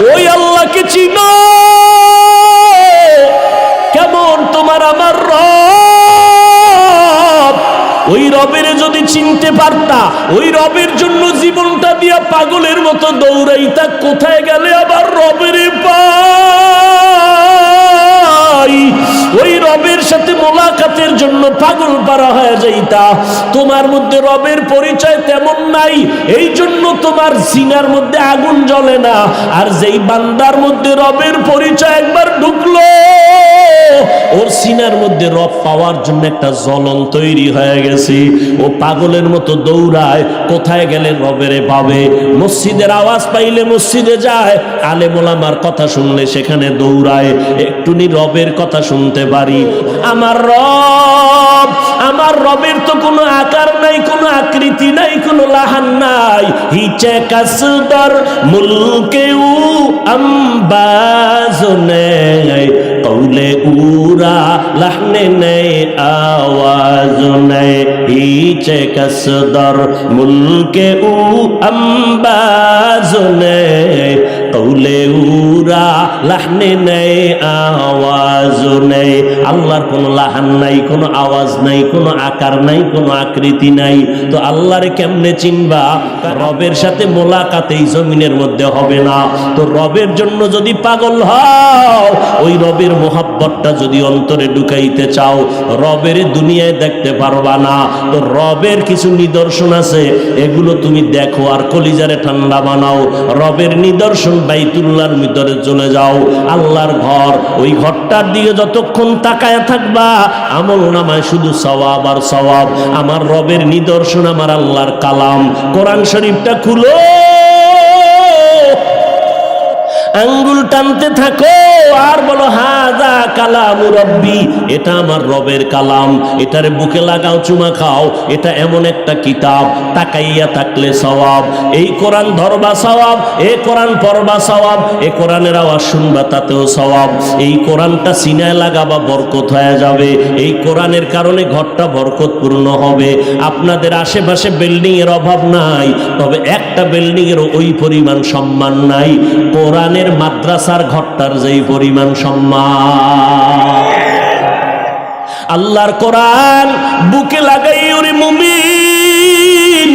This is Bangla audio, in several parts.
ওই আল্লাহকে চিনো কেমন তোমার আমার রব। ওই রবের যদি চিনতে পারতা, ওই রবের জন্য জীবনটা দিয়া পাগলের মতো দৌড়াইতা, কোথায় গেলে আবার রবের পাই। ওই রবের সাথে মোলাকাতের জন্য পাগল পারা হয়ে যাইতা। তোমার মধ্যে রবের পরিচয় তেমন নাই, এই জন্য তোমার সিনার মধ্যে আগুন জ্বলে না। আর যেই বান্দার মধ্যে রবের পরিচয় একবার ঢুকলো, ওর সিনার মধ্যে রব পাওয়ার জন্য একটা জ্বলন তৈরি হয়ে গেছে। ও পাগলের মতো দৌড়ায়, কোথায় গেলে রবেরে পাবে। মসজিদের আওয়াজ পাইলে মসজিদে যায়, আলেম ওলামার কথা শুনলে সেখানে দৌড়ায়, একটুনি রবের কথা শুনতে পারি। আমার রব, আমার রবের তো কোনো আকার নাই, কোনো আকৃতি নাই, কোনো লাহান নাই। হিচে কাসদর মুলকেউ আম্বাজনে কৌলে উরা লাহনে নেই আওয়াজ নেই। হিচে কাসদর মুলকে উ আম্বাজ নেই কৌলে উরা লাহনে নেই আওয়াজ নেই। আল্লাহর কোনো লাহান নাই, কোনো আওয়াজ নাই, কোনো আকার নাই, কোনো আকৃতি নাই। তো আল্লাহরে কেমনে চিনবা? রবের সাথে মোলাকাত এই জমিনের মধ্যে হবে না। তো রবের জন্য যদি পাগল হও, ওই রবের মোহাব্বতটা যদি অন্তরে ঢুকাইতে চাও, রবের দুনিয়ায় দেখতে পারবা না। তো রবের কিছু নিদর্শন আছে, এগুলো তুমি দেখো আর কলিজারে ঠান্ডা বানাও। রবের নিদর্শন বাইতুল্লাহর ভিতরে চলে যাও, আল্লাহর ঘর। ওই ঘরটার দিকে যতক্ষণ তাকায় থাকবা, আমল নামায় শুধু সওয়াব আর সওয়াব। আমার রবের নিদর্শন, আমার আল্লাহর কালাম কোরআন শরীফটা খুলো, আঙ্গুল টানতে থাকো আর বলো হাযা কালামু রব্বি, এটা আমার রবের কালাম। এটারে বুকে লাগাও, চুমা খাও। এটা এমন একটা কিতাব, তাকাইয়া থাকলে সওয়াব। এই কোরআন ধরবা সওয়াব, এই কোরআন পড়বা সওয়াব, এই কোরআনের আওয়াজ শুনবা তাতেও সওয়াব। এই কোরআনটা সিনায় লাগাবা, বরকত হয়ে যাবে। এই কোরআনের কারণে ঘরটা বরকতপূর্ণ হবে। আপনাদের আশেপাশে বিল্ডিং এর অভাব নাই, তবে একটা বিল্ডিং এর ওই পরিমাণ সম্মান নাই কোরআনের মাদ্রাসার ঘরটার যেই পরিমাণ সম্মান। আল্লাহর কোরআন বুকে লাগাই ওরে মুমিন,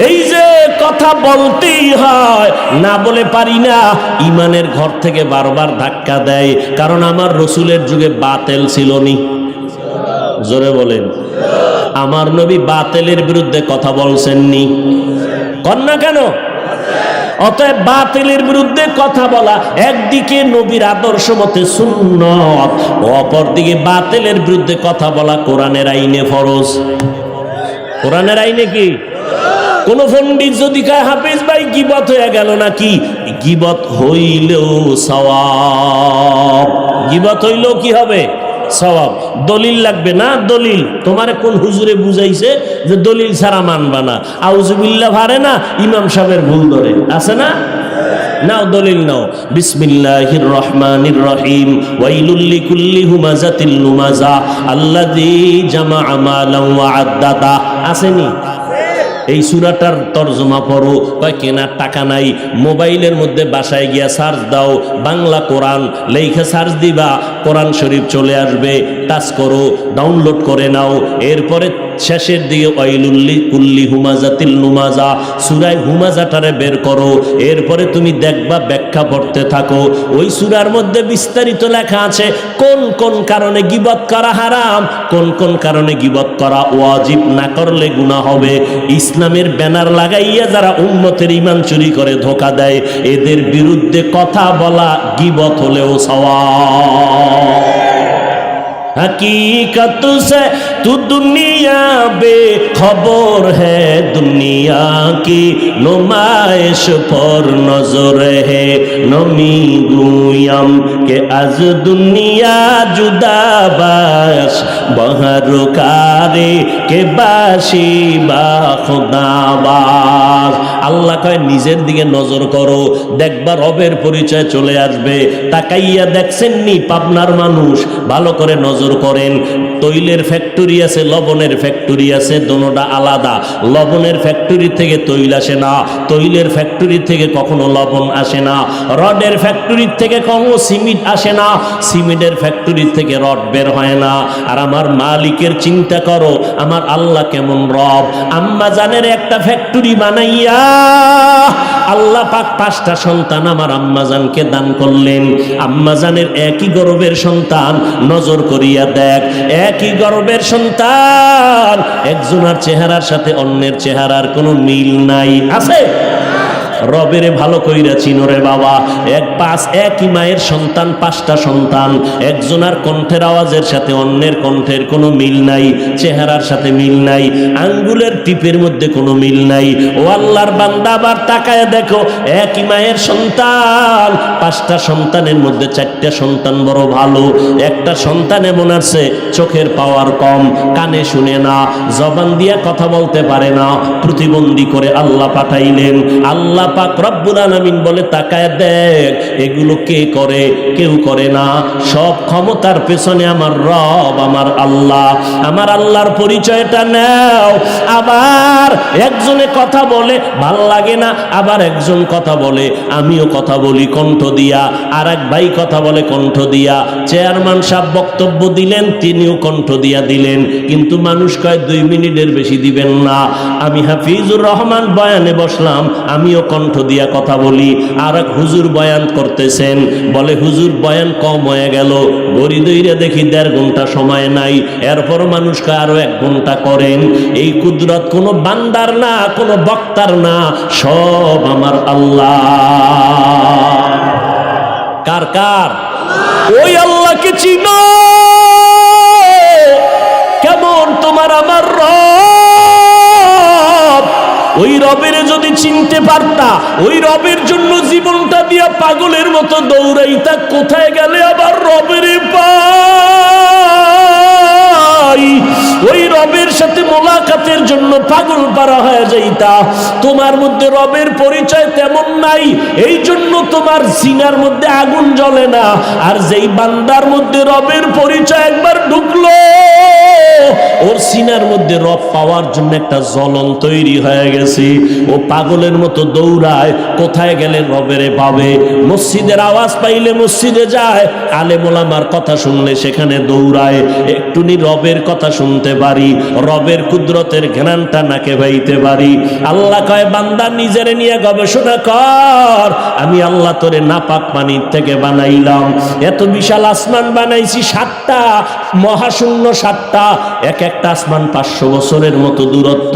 এই যে কথা বলতেই হয়, না বলে পারি না। ইমানের ঘর থেকে বারবার ধাক্কা দেয়, কারণ আমার রসুলের যুগে বাতেল ছিল নি। জোরে বলেন, আমার নবী বাতেলের বিরুদ্ধে কথা বলছেননি? কন্যা কেন? অতএব বাতিলের বিরুদ্ধে কথা বলা একদিকে নবীর আদর্শ মতে সুন্নত, অপরদিকে বাতিলের বিরুদ্ধে কথা বলা কোরআনের আইনে ফরজ। কোরআনের আইনে কি? কোন পণ্ডিত যদি কয় হাফেজ ভাই গীবত হয়ে গেল নাকি, গীবত হইলেও সওয়াব। গীবত হইলেও কি হবে? সওয়াব। দলিল লাগবে না? দলিল তোমারে কোন হুজুরে বুঝাইছে যে দলিল ছাড়া মানবা না? আউযুবিল্লাহ পারে না, ইমাম সাহেবের ভুল ধরে আছে না? নাও দলিল নাও। বিসমিল্লাহির রহমানির রহিম। ওয়াইলুল লিকুল্লি হুমাযাতিল লুমাযা আল্লাযী জামাআ মালান ওয়া আদ্দাদা। আসেনি? এই সূরাটার তরজমা পড়ো। কয় কেনার টাকা নাই, মোবাইলের মধ্যে বাসায় গিয়া সার্চ দাও, বাংলা কোরআন লেখা সার্চ দিবা, কোরআন শরীফ চলে আসবে। টাচ করো, ডাউনলোড করে নাও। এরপরে শেষের দিকে ওয়াইলুল লিকুল্লি হুমাযাতিল লুমাযা, সূরা হুমাযাটারে বের করো। এরপরে তুমি দেখবা, ব্যাখ্যা পড়তে থাকো। ওই সূরার মধ্যে বিস্তারিত লেখা আছে কোন কোন কারণে গীবত করা হারাম, কোন কোন কারণে গীবত করা ওয়াজিব, না করলে গুনাহ হবে। ইসলামের ব্যানার লাগাইয়া যারা উম্মতের ঈমান চুরি করে ধোঁকা দেয়, এদের বিরুদ্ধে কথা বলা গীবত হলেও সওয়াব। हकीकत से तू दुनिया बेखबर है, दुनिया की नुमाइश पर नजर है। नमी गुयम के आज दुनिया जुदा बाश, बहर कारे के बाशी बा खुदाबाज। আল্লাহ কয় নিজের দিকে নজর করো, দেখবা রবের পরিচয় চলে আসবে। তাকাইয়া দেখছেন নি পাবনার মানুষ? ভালো করে নজর করেন, তৈলের ফ্যাক্টরি আছে, লবণের ফ্যাক্টরি আছে, দোনোটা আলাদা। লবণের ফ্যাক্টরি থেকে তৈল আসে না, তৈলের ফ্যাক্টরি থেকে কখনো লবণ আসে না, রডের ফ্যাক্টরি থেকে কখনো সিমেন্ট আসে না, সিমেন্টের ফ্যাক্টরি থেকে রড বের হয় না। আর আমার মালিকের চিন্তা করো, আমার আল্লাহ কেমন রব। আম্মা জানের একটা ফ্যাক্টরি বানাইয়া আল্লাহ পাক 5টা সন্তান আমার আম্মা জানকে দান করলেন। আম্মা জানের একই গর্ভের সন্তান, নজর করিয়া দেখ, একই গর্ভের সন্তান, একজনের চেহারার সাথে অন্যের চেহারার কোনো মিল নাই। আছে? রবেরে ভালো কইরা চিনরে বাবা। একই মায়ের সন্তান, 5টা সন্তান, একজনের কণ্ঠের আওয়াজের সাথে অন্যের কণ্ঠের কোনো মিল নাই, চেহারার সাথে মিল নাই, আঙ্গুলের টিপের মধ্যে কোনো মিল নাই। ও আল্লাহর বান্দা, আবার তাকায় দেখো, একই মায়ের সন্তান, 5টা সন্তানের মধ্যে 4টা সন্তান বড় ভালো, একটা সন্তান এমন আছে চোখের পাওয়ার কম, কানে শুনে না, জবান দিয়া কথা বলতে পারে না, প্রতিবন্ধী করে আল্লাহ পাঠাইলেন। আল্লাহ পাক রব্বুল আলামিন বলে, তাকায় দেখ, এগুলো কে করে? কেউ করে না। সব ক্ষমতার পেছনে আমার রব, আমার আল্লাহ। আমার আল্লাহর পরিচয়টা নাও। আবার একজনে কথা বলে ভাল লাগে না, আবার একজন কথা বলে আমিও কথা বলি কণ্ঠ দিয়া, আর এক ভাই কথা বলে কণ্ঠ দিয়া, চেয়ারম্যান সাহেব বক্তব্য দিলেন, তিনিও কণ্ঠ দিয়া দিলেন, কিন্তু মানুষ কয় 2 মিনিটের বেশি দিবেন না। আমি হাফিজুর রহমান বয়ানে বসলাম, আমিও কণ্ঠ দিয়া কথা বলি। আর এক হুজুর বয়ান করতেছেন, বলে হুজুর বয়ান কম হয়ে গেল, গড়ি দইরা দেখি 1.5 ঘন্টা সময় নাই। এরপর মানুষকে আরো 1 ঘন্টা করেন। এই কুদরত কোনো বান্দার না, কোনো বক্তার না, সব আমার আল্লাহ। কার কার? ওই আল্লাহকে চিনো। কেমন তোমার আমার রব? ওই রবের যদি চিনতে পারতা, ওই রবের জন্য জীবনটা দিয়া পাগলের মতো দৌড়াইতা, কোথায় গেলে আবার রবের পাই। ওই রবের সাথে মোলাকাতের জন্য পাগল পারা হয়ে যাইতা। তোমার মধ্যে রবের পরিচয় তেমন নাই, এই জন্য তোমার সিনার মধ্যে আগুন জ্বলে না। আর যেই বান্দার মধ্যে রবের পরিচয় একবার ঢুকলো, ওর সিনার মধ্যে রব পাওয়ার জন্য একটা জ্বলন তৈরি হয়ে গেছে। ও পাগলের মতো দৌড়ায়, কোথায় গেলে রবেরে পাবে। মসজিদের আওয়াজ পাইলে মসজিদে যায়, আলেম ওলামার কথা শুনলে সেখানে দৌড়ায়। একটুনি রবের কথা শুনতে পারি, রবের কুদরতের ঘ্রাণটা নাকে পাইতে পারি। আল্লাহ কয়, বান্দা নিজেরে নিয়ে গবেষণা কর। আমি আল্লাহ তোরে নাপাক পানির থেকে বানাইলাম। এত বিশাল আসমান বানাইছি, 7টা মহাশূন্য, 7টা, এক একটা আসমান 500 বছরের মতো দূরত্ব,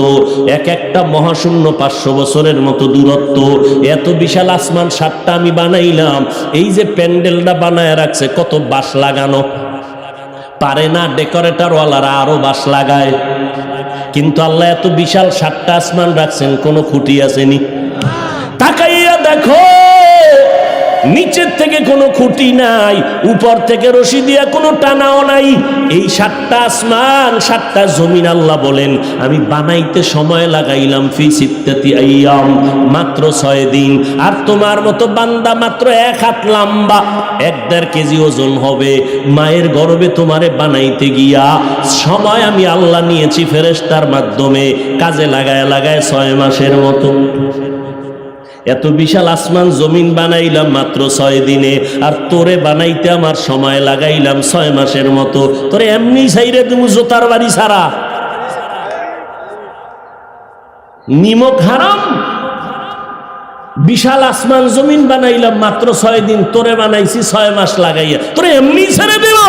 এক একটা মহাশূন্য 500 বছরের মতো দূরত্ব। এত বিশাল আসমান 7টা আমি বানাইলাম। এই যে প্যান্ডেলটা বানায় রাখছে, কত বাঁশ লাগানো, পারে না ডেকোরেটর ওয়ালারা আরো বাঁশ লাগায়, কিন্তু আল্লাহ এত বিশাল 7টা আসমান রাখছেন, কোনো খুঁটি আসেনি। তাকাইয়া দেখো, নিচের থেকে কোনো খুঁটি নাই, উপর থেকে রশি দিয়া কোনো টানাও নাই। এই 7টা আসমান, 7টা জমিন আল্লাহ বলেন আমি বানাইতে সময় লাগাইলাম ফি সিত্তাতি আইয়াম, মাত্র 6 দিন। আর তোমার মতো বান্দা মাত্র 1 হাত লম্বা, 1.5 কেজি ওজন হবে। মায়ের গর্ভে তোমারে বানাইতে গিয়া সময় আমি আল্লাহ নিয়েছি ফেরেশতার মাধ্যমে, কাজে লাগায় লাগায় 6 মাসের মতো। এত বিশাল আসমান জমিন বানাইলাম মাত্র 6 দিনে, আর তোরে বানাইতে আমার সময় লাগাইলাম 6 মাসের মতো। তোরে এমনি ছাইরে তুমি জোতার বাড়ি ছাড়া, নিমক হারাম। বিশাল আসমান জমিন বানাইলাম মাত্র 6 দিন, তোরে বানাইছি 6 মাস লাগাইয়া, তোরে এমনি ছেড়ে দিল।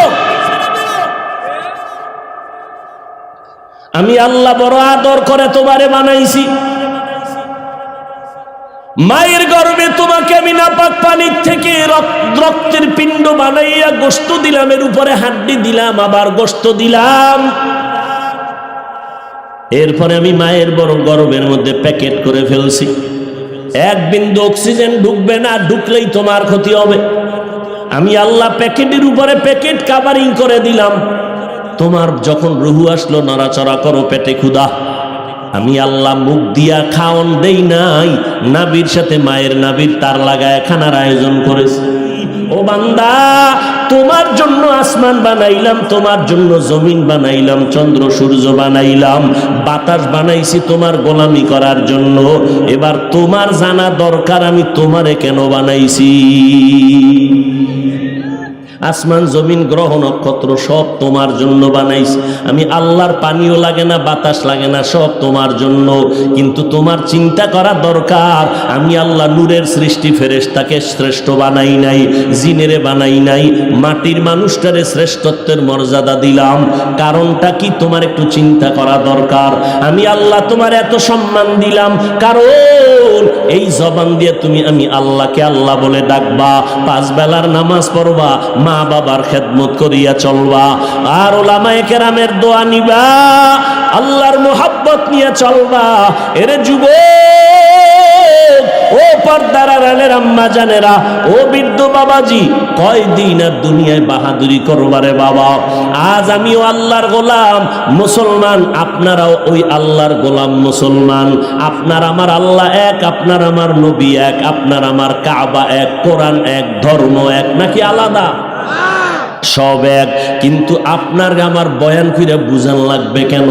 আমি আল্লাহ বড় আদর করে তোমারে বানাইছি। মায়ের গর্ভে তোমাকে আমি নাপাক পানির থেকে রক্তের পিণ্ড বানাইয়া গোশত দিলাম, এর উপরে হাড্ডি দিলাম, আবার গোশত দিলাম। এরপরে আমি মায়ের বড় গর্ভের মধ্যে প্যাকেট করে ফেলছি। 1 বিন্দু অক্সিজেন ঢুকবে না, ঢুকলেই তোমার ক্ষতি হবে। আমি আল্লাহ প্যাকেটের উপরে প্যাকেট কাভারিং করে দিলাম। তোমার যখন রুহু আসলো, নড়াচড়া করো, পেটে ক্ষুধা। আমি আল্লাহ মুখ দিয়া খাওন দেই নাই, নাবির সাথে মায়ের নাবির তার লাগায় খানার আয়োজন করেছি। ও বান্দা, তোমার জন্য আসমান বানাইলাম, তোমার জন্য জমিন বানাইলাম, চন্দ্র সূর্য বানাইলাম, বাতাস বানাইছি তোমার গোলামি করার জন্য। এবার তোমার জানা দরকার আমি তোমারে কেন বানাইছি। আসমান জমিন গ্রহ নক্ষত্র সব তোমার জন্য বানাইছি আমি। আল্লাহর পানিও লাগে না, বাতাস লাগে না, সব তোমার জন্য। কিন্তু তোমার চিন্তা করা দরকার, আমি আল্লাহ নূরের সৃষ্টি ফেরেশতাকে শ্রেষ্ঠ বানাই নাই, জিনেরে বানাই নাই, মাটির মানুষটারে শ্রেষ্ঠত্বের মর্যাদা দিলাম। কারণটা কি তোমার একটু চিন্তা করা দরকার। আমি আল্লাহ তোমার এত সম্মান দিলাম কারণ এই জবান দিয়ে তুমি আমি আল্লাহকে আল্লাহ বলে ডাকবা, 5 বেলার নামাজ পড়বা, মা বাবার খেদমত করিয়া চলবা, আর ওলামায়ে কেরামের দোয়া নিবা, আল্লাহর মোহাব্বত নিয়ে চলবা। এরে যুবক, ও পর্দার আড়ালের আম্মা জানেরা, ও বৃদ্ধ বাবাজি, কয়দিন আর দুনিয়ায় বাহাদুরি করবারে বাবা। আজ আমিও আল্লাহর গোলাম মুসলমান, আপনারাও ওই আল্লাহর গোলাম মুসলমান। আপনার আমার আল্লাহ এক, আপনার আমার নবী এক, আপনার আমার কাবা এক, কোরআন এক, ধর্ম এক, নাকি আলাদা? সব এক। কিন্তু আপনার আমার বয়ান করে বুঝান লাগবে কেন?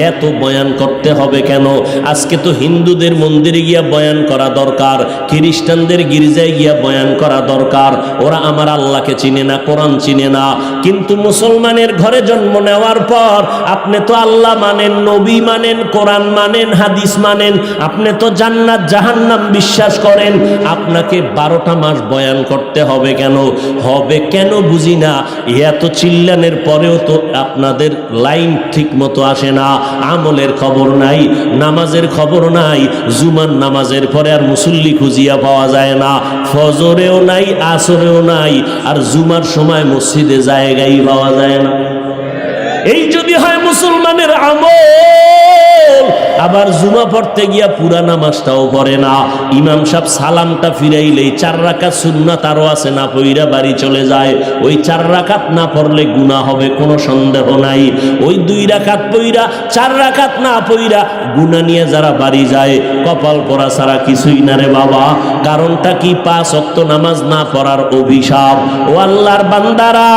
এত বয়ান করতে হবে কেন? আজকে তো হিন্দুদের মন্দিরে গিয়া বয়ান করা দরকার, খ্রিস্টানদের গির্জায় গিয়া বয়ান করা দরকার। ওরা আমার আল্লাহকে চিনে না, কোরআন চিনে না। কিন্তু মুসলমানের ঘরে জন্ম নেওয়ার পর আপনি তো আল্লাহ মানেন, নবী মানেন, কোরআন মানেন, হাদিস মানেন, আপনি তো জান্নাত জাহান্নাম বিশ্বাস করেন। আপনাকে 12টা মাস বয়ান করতে হবে কেন? হবে কেন বুঝি না। এত চিল্লানের পরেও তো আপনাদের লাইন ঠিক মতো আসে না, আমলের খবর নাই, নামাজের খবর নাই। জুমার নামাজের পরে আর মুসল্লি খুঁজিয়া পাওয়া যায় না, ফজরেও নাই, আসরেও নাই, আর জুমার সময় মসজিদে জায়গায় পাওয়া যায় না। এই যদি হয় মুসলমানের আমল, আবার জুমা পড়তে গিয়া পুরা নামাজটাও পড়ে না। ইমাম সাহেব সালামটা ফিরাইলেই 4 রাকাত সুন্নাত আরো আছে না পইরা বাড়ি চলে যায়। ওই 4 রাকাত না পড়লে গুনাহ হবে, কোনো সন্দেহ নাই। ওই 2 রাকাত পইরা 4 রাকাত না পইরা গুনাহ নিয়ে যারা বাড়ি যায়, কপাল পরা ছাড়া কিছুই না রে বাবা। কারণটা কি? 5 ওয়াক্ত নামাজ না পড়ার অভিশাপ। ও আল্লাহর বান্দারা,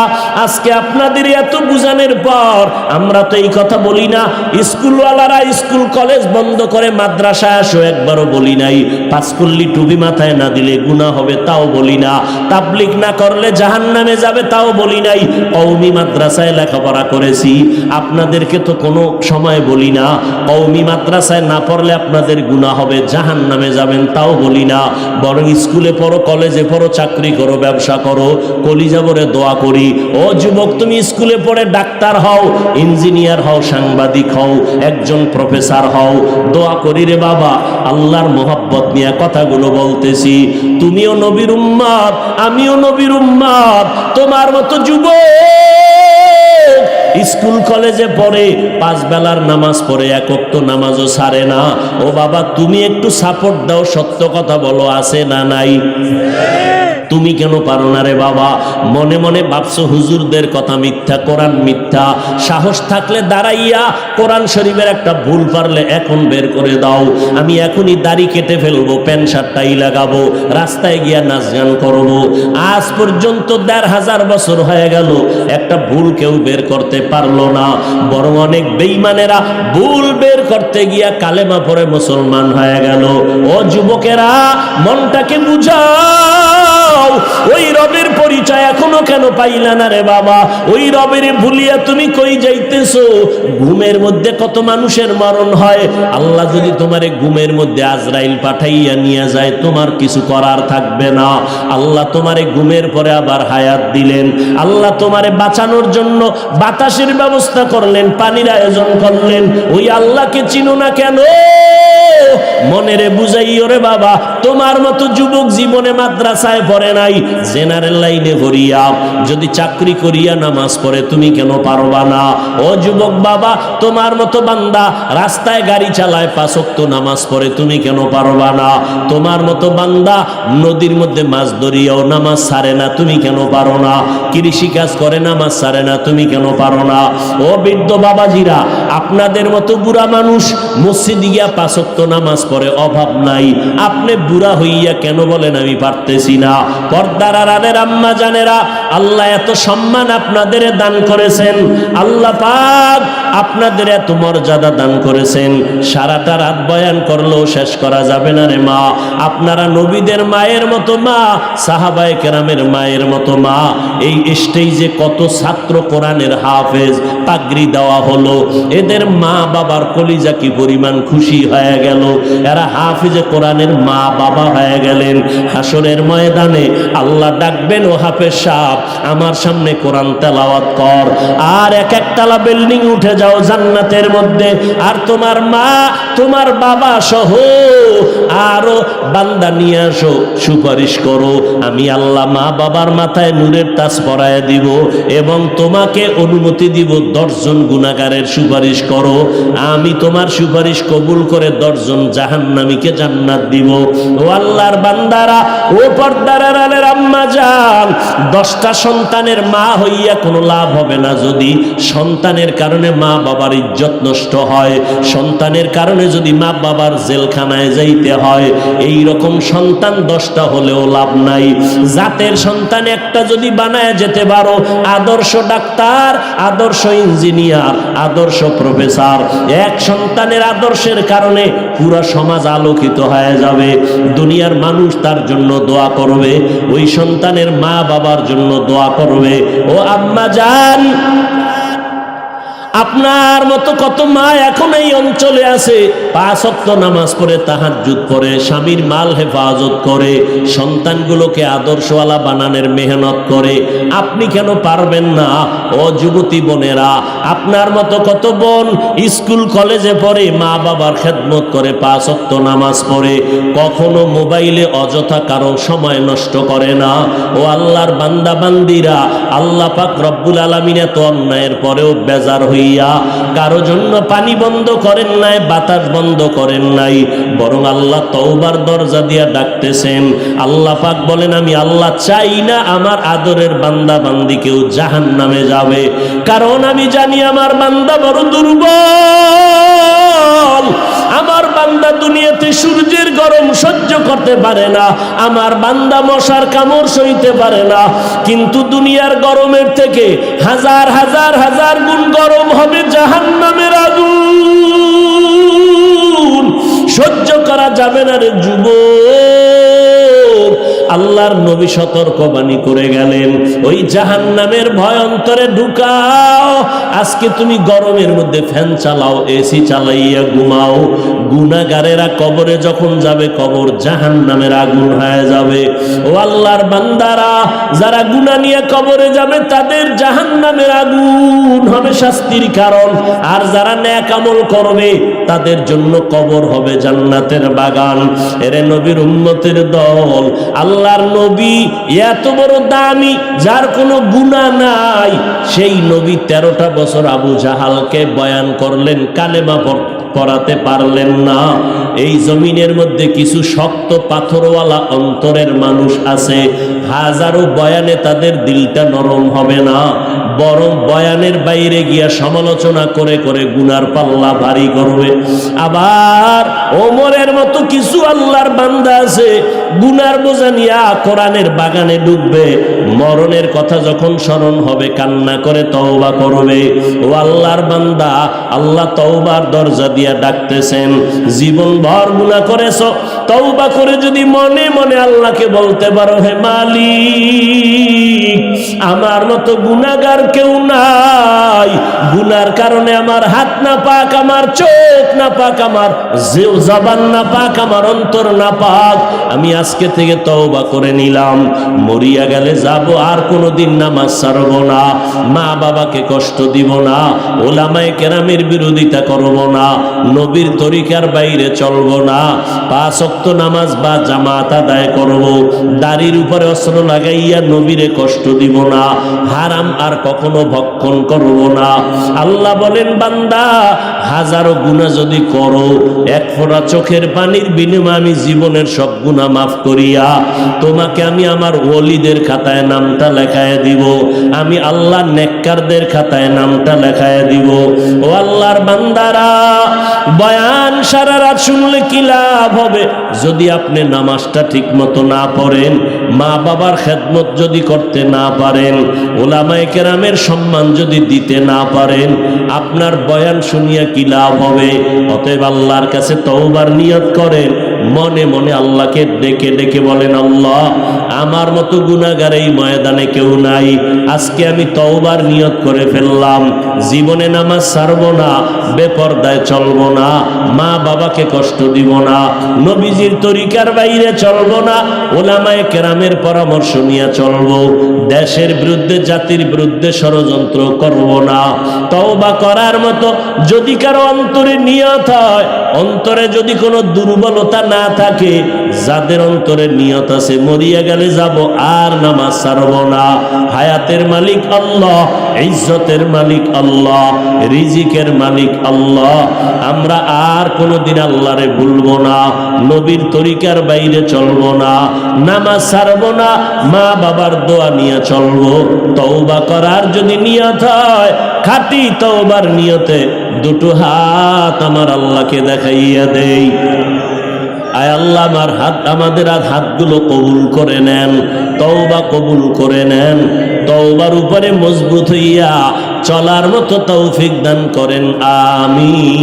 আজকে আপনাদের এত বুঝানোর পর আমরা তো এই কথা বলি না। স্কুলওয়ালারা স্কুল কলেজ বন্ধ করে মাদ্রাসায় আসো, একবারও বলি নাই। 5 কুল্লি টুপি মাথায় না দিলে গুনাহ হবে, তাও বলি না। তাবলীগ না করলে জাহান্নামে যাবে, তাও বলি নাই। কওমি মাদ্রাসায় লেখাপড়া করেছি, আপনাদেরকে তো কোনো সময় বলি না। কওমি মাদ্রাসায় না পড়লে আপনাদের গুনাহ হবে, জাহান্নামে যাবেন, তাও বলি না। বরং স্কুলে পড়ো, কলেজে পড়ো, চাকরি করো, ব্যবসা করো, কলিজা ভরে দোয়া করি। ও যুবক, তুমি স্কুলে পড়ে ডাক্তার হও, ইঞ্জিনিয়ার হও, সাংবাদিক হও, একজন প্রফেসর হও, দোয়া করি রে বাবা। আল্লাহর মোহাব্বত নিয়ে কথাগুলো বলতেছি। তুমিও নবীর উম্মত, আমিও নবীর উম্মত। তোমার মতো যুবক স্কুল কলেজে পড়ে, 5 বেলার নামাজ পড়ে, 1 ওয়াক্ত নামাজও ছাড়ে না। ও বাবা, তুমি একটু সাপোর্ট দাও, সত্য কথা বলো, আছে না নাই? তুমি কেন পারো না রে বাবা? মনে মনে ভাবছো হুজুরদের কথা মিথ্যা, কোরআন মিথ্যা। সাহস থাকলে দাঁড়াইয়া কোরআন শরীফের একটা ভুল পারলে এখন বের করে দাও। আমি এখনই দাড়ি কেটে ফেলবো, প্যান্ট শার্টটাই লাগাবো, রাস্তায় গিয়া নাচ গান করবো। আজ পর্যন্ত 1500 বছর হয়ে গেল, একটা ভুল কেউ বের করতে পারলো না। বরং অনেক বেঈমানেরা ভুল বের করতে গিয়া কালেমা পড়ে মুসলমান হয়ে গেল। ও যুবকেরা, মনটাকে বুঝাও, ওই রবের পরিচয় এখনো কেন পাইলা না রে বাবা? ওই রবের ভুলিয়া তুমি কই যাইতেছো? ঘুমের মধ্যে কত মানুষের মরণ হয়। আল্লাহ যদি তোমারে ঘুমের মধ্যে আজরাইল পাঠাইয়া নিয়ে যায়, তোমার কিছু করার থাকবে না। আল্লাহ তোমারে ঘুমের পরে আবার হায়াত দিলেন। আল্লাহ তোমারে বাঁচানোর জন্য বাতাসের ব্যবস্থা করলেন, পানির আয়োজন করলেন। ওই আল্লাহকে চিনো না কেন? মনেরে বুঝাইও রে বাবা। তোমার মতো যুবক জীবনে মাদ্রাসায় পড়ে নাই, জেনারেল লাইনে ভরিয়া, যদি চাকরি করিয়া নামাজ পড়ে, তুমি কেন পারবা না? ও যুবক বাবা, তোমার মতো বান্দা রাস্তায় গাড়ি চালায়, 5 ওয়াক্ত নামাজ পড়ে, তুমি কেন পারবা না? তোমার মতো বান্দা নদীর মধ্যে মাছ ধরিয়াও নামাজ ছাড়ে না, তুমি কেন পারো না? কৃষি কাজ করে, নামাজ ছাড়ে না, তুমি কেন পারো না? ও বৃদ্ধ বাবাজিরা, আপনাদের মতো বুড়া মানুষ মসজিদে গিয়া 5 ওয়াক্ত নামাজ পড়ে, অভাব নাই। আপনি বুড়া হইয়া কেন বলেন আমি পারতেছি না? পর্দার আড়ালের আম্মা জানেরা, আল্লাহ এত সম্মান আপনাদের দান করেছেন, আল্লাহ পাক আপনাদের এত মর্যাদা দান করেছেন, সারাটা রাত বয়ান করলেও শেষ করা যাবে না রে মা। আপনারা নবীদের মায়ের মতো মা, সাহাবায়ে কেরামের মায়ের মতো মা। এই স্টেজে কত ছাত্র কোরআনের হাফেজ পাগড়ি দেওয়া হলো, এদের মা বাবার কলিজা কি পরিমাণ খুশি হয়ে গেল। এরা হাফেজে কোরআনের মা বাবা হয়ে গেলেন। হাসরের ময়দানে আল্লাহ ডাকবেন, ও হাফেজ সাহেব আমার সামনে কোরআন তেলাওয়াত কর, আর এক একতলা বিল্ডিং উঠে যাও জান্নাতের মধ্যে, আর তোমার মা তোমার বাবা সহ আরো বান্দা নিয়ে আসো, সুপারিশ করো। আমি আল্লাহ মা বাবার মাথায় নূরের তাজ পরায় দিব এবং তোমাকে অনুমতি দিব 10 জন গুনাহগারের সুপারিশ করো। আমি তোমার সুপারিশ কবুল করে 10 জন জাহান্নামীকে জান্নাত দিব। ও আল্লাহর বান্দারা, ও পর্দার আড়ালের আম্মা জান, 10টা সন্তানের মা হইয়া কোনো লাভ হবে না যদি সন্তানের কারণে মা বাবার ইজ্জত নষ্ট হয়, সন্তানের কারণে যদি মা বাবার জেলখানায় যাইতে হয়। এই রকম সন্তান 10টা হলেও লাভ নাই। জাতের সন্তান একটা যদি বানায় যেতে পারো, আদর্শ ডাক্তার, আদর্শ ইঞ্জিনিয়ার, আদর্শ প্রফেসর, এক সন্তানের আদর্শের কারণে পুরা সমাজ আলোকিত হয়ে যাবে। দুনিয়ার মানুষ তার জন্য দোয়া করবে, ওই সন্তানের মা বাবার জন্য দোয়া করবে। ও আম্মা জান, আপনার মতো কত মা এখন এই অঞ্চলে আছে, 5 ওয়াক্ত নামাজ পড়ে, তাহাজ্জুদ পড়ে, স্বামীর মাল হেফাজত করে, সন্তানগুলোকে আদর্শওয়ালা বানানোর মেহনত করে। আপনি কেন পারবেন না? ও যুবতী বোনেরা, আপনার মতো কত বোন স্কুল কলেজে পড়ে, মা বাবার খেদমত করে, 5 ওয়াক্ত নামাজ পড়ে, কখনো মোবাইলে অযথা কারো সময় নষ্ট করে না। ও আল্লাহর বান্দা বান্দিরা, আল্লাহ পাক রব্বুল আলামিন এত অন্যায়ের পরেও বেজার হয়ে কারো জন্য পানি বন্ধ করেন নাই, বাতাস বন্ধ করেন নাই, বরং আল্লাহ তওবার দরজা দিয়া ডাকতেছেন। আল্লাহ পাক বলেন, আমি আল্লাহ চাই না আমার আদরের বান্দা বান্দি কেউ জাহান্নামে যাবে, কারণ আমি জানি আমার বান্দা বড় দুর্বল। আমার বান্দা দুনিয়াতে সূর্যের গরম সহ্য করতে পারে না, আমার বান্দা মশার কামড় সইতে পারে না, কিন্তু দুনিয়ার গরমের থেকে হাজার হাজার হাজার গুণ গরম হবে জাহান্নামের আগুন। সহ্য করা যাবে না রে যুবক। আল্লাহর নবী সতর্কবাণী করে গেলেন, ওই জাহান্নামের ভয় অন্তরে ঢুকাও। আজকে তুমি গরমের মধ্যে ফ্যান চালাও, এসি চালাইয়া ঘুমাও, গুনাহগারেরা কবরে যখন যাবে কবর জাহান্নামের আগুন হয়ে যাবে। ও আল্লাহর বান্দারা, যারা গুনাহ নিয়ে কবরে যাবে তাদের জাহান্নামের আগুন হবে শাস্তির কারণ, আর যারা নেক আমল করবে তাদের জন্য কবর হবে জান্নাতের বাগান। এরে নবীর উম্মতের দল, আল্লাহর নবী এত বড় দামি, যার কোনো গুনাহ নাই, সেই নবী 13টা বছর আবু জাহালকে বয়ান করলেন, কালেমা পড়াতে পারলেন না। এই জমিনের মধ্যে কিছু শক্ত পাথরওয়ালা অন্তরের মানুষ আছে, হাজারো বয়ানে তাদের দিলটা নরম হবে না, বরং বয়ানের বাইরে গিয়া সমালোচনা করে করে গুনার পাল্লা ভারী করবে। আবার ওমরের মতো কিছু আল্লাহর বান্দা আছে, গুনার বোঝা নিয়া কোরআনের বাগানে ঢুকবে, মরণের কথা যখন স্মরণ হবে কান্না করে তওবা করবে। ও আল্লাহর বান্দা, আল্লাহ তওবার দরজা দিয়া ডাকতেছেন। জীবন ভর গুনাহ করেছো, তওবা করে যদি মনে মনে আল্লাহকে বলতে পারো, হে মালিক, আমার মতো গুনাহগার কেউ নাই, গুনার কারণে আমার হাত না পাক, আমার চোখ না পাক, আমার জবান না পাক, আমার অন্তর না পাক, আমি আজকে থেকে তওবা করে নিলাম, মরিয়া গেলে যাব, আর কোনোদিন নামাজ ছাড়ব না, মা বাবাকে কষ্ট দিব না, ওলামায়ে কেরামের বিরোধিতা করব না, নবীর তরিকার বাইরে চলব না, 5 ওয়াক্ত নামাজ বা জামাত আদায় করব, দাড়ির উপরে অস্ত্র লাগাইয়া নবীরে কষ্ট দিব না, হারাম আর কখনো ভক্ষণ করব না। আল্লাহ বলেন, বান্দা, হাজারো গুনাহ যদি করো, এক ফোঁটা চোখের পানির বিনিময়ে আমি জীবনের সব গুনাহ মাফ করিয়া তোমাকে আমি আমার ওলিদের খাতায় নামটা লেখায় দিব, আমি আল্লাহ নেককারদের খাতায় নামটা লেখায় দিব। ও আল্লাহর বান্দারা, বয়ান সারা রাত শুনলে কি লাভ হবে যদি আপনি নামাজটা ঠিক মতো না পড়েন? মা বাবার খেদমত যদি করতে না পারেন, ওলামায়ে কেরামের সম্মান যদি দিতে না পারেন, আপনার বয়ান শুনিয়া কি লাভ হবে? অতএব আল্লাহর কাছে তওবার নিয়ত করেন, মনে মনে আল্লাহকে ডেকে ডেকে বলেন, আল্লাহ আমার মতো গুনাহগার এই ময়দানে কেউ নাই, আজকে আমি তওবার নিয়ত করে ফেললাম, জীবনে নামাজ ছাড়বো না, বেপরদায় চলবো না, মা বাবাকে কষ্ট দিব না, নবীজির তরিকার বাইরে চলবো না, ওলামায়ে কেরামের পরামর্শ নিয়ে চলবো, দেশের বিরুদ্ধে জাতির বিরুদ্ধে ষড়যন্ত্র করব না। তওবা করার মতো যদি কারো অন্তরে নিয়ত হয়, অন্তরে যদি কোনো দুর্বলতা না থাকে, যাদের অন্তরে নিয়ত আছে মরিয়া গেলে যাব আর নামাজ ছাড়ব না, হায়াতের মালিক আল্লাহ, ইজ্জতের মালিক আল্লাহ, রিজিকের মালিক আল্লাহ, আমরা আর কোনোদিন আল্লাহরে ভুলবো না, নবীর তরিকার বাইরে চলবো না, নামাজ ছাড়বো না, মা বাবার দোয়া নিয়ে চলবো। তওবা করার যদি নিয়ত হয়, খাঁটি তওবার নিয়তে দুটো হাত আমার আল্লাহকে দেখাইয়া দেই। আয় আল্লাহ আমার হাত, আমাদের হাতগুলো কবুল করে নেন, তওবা কবুল করে নেন, তওবার উপরে মজবুত হইয়া চলার মতো তৌফিক দান করেন, আমিন।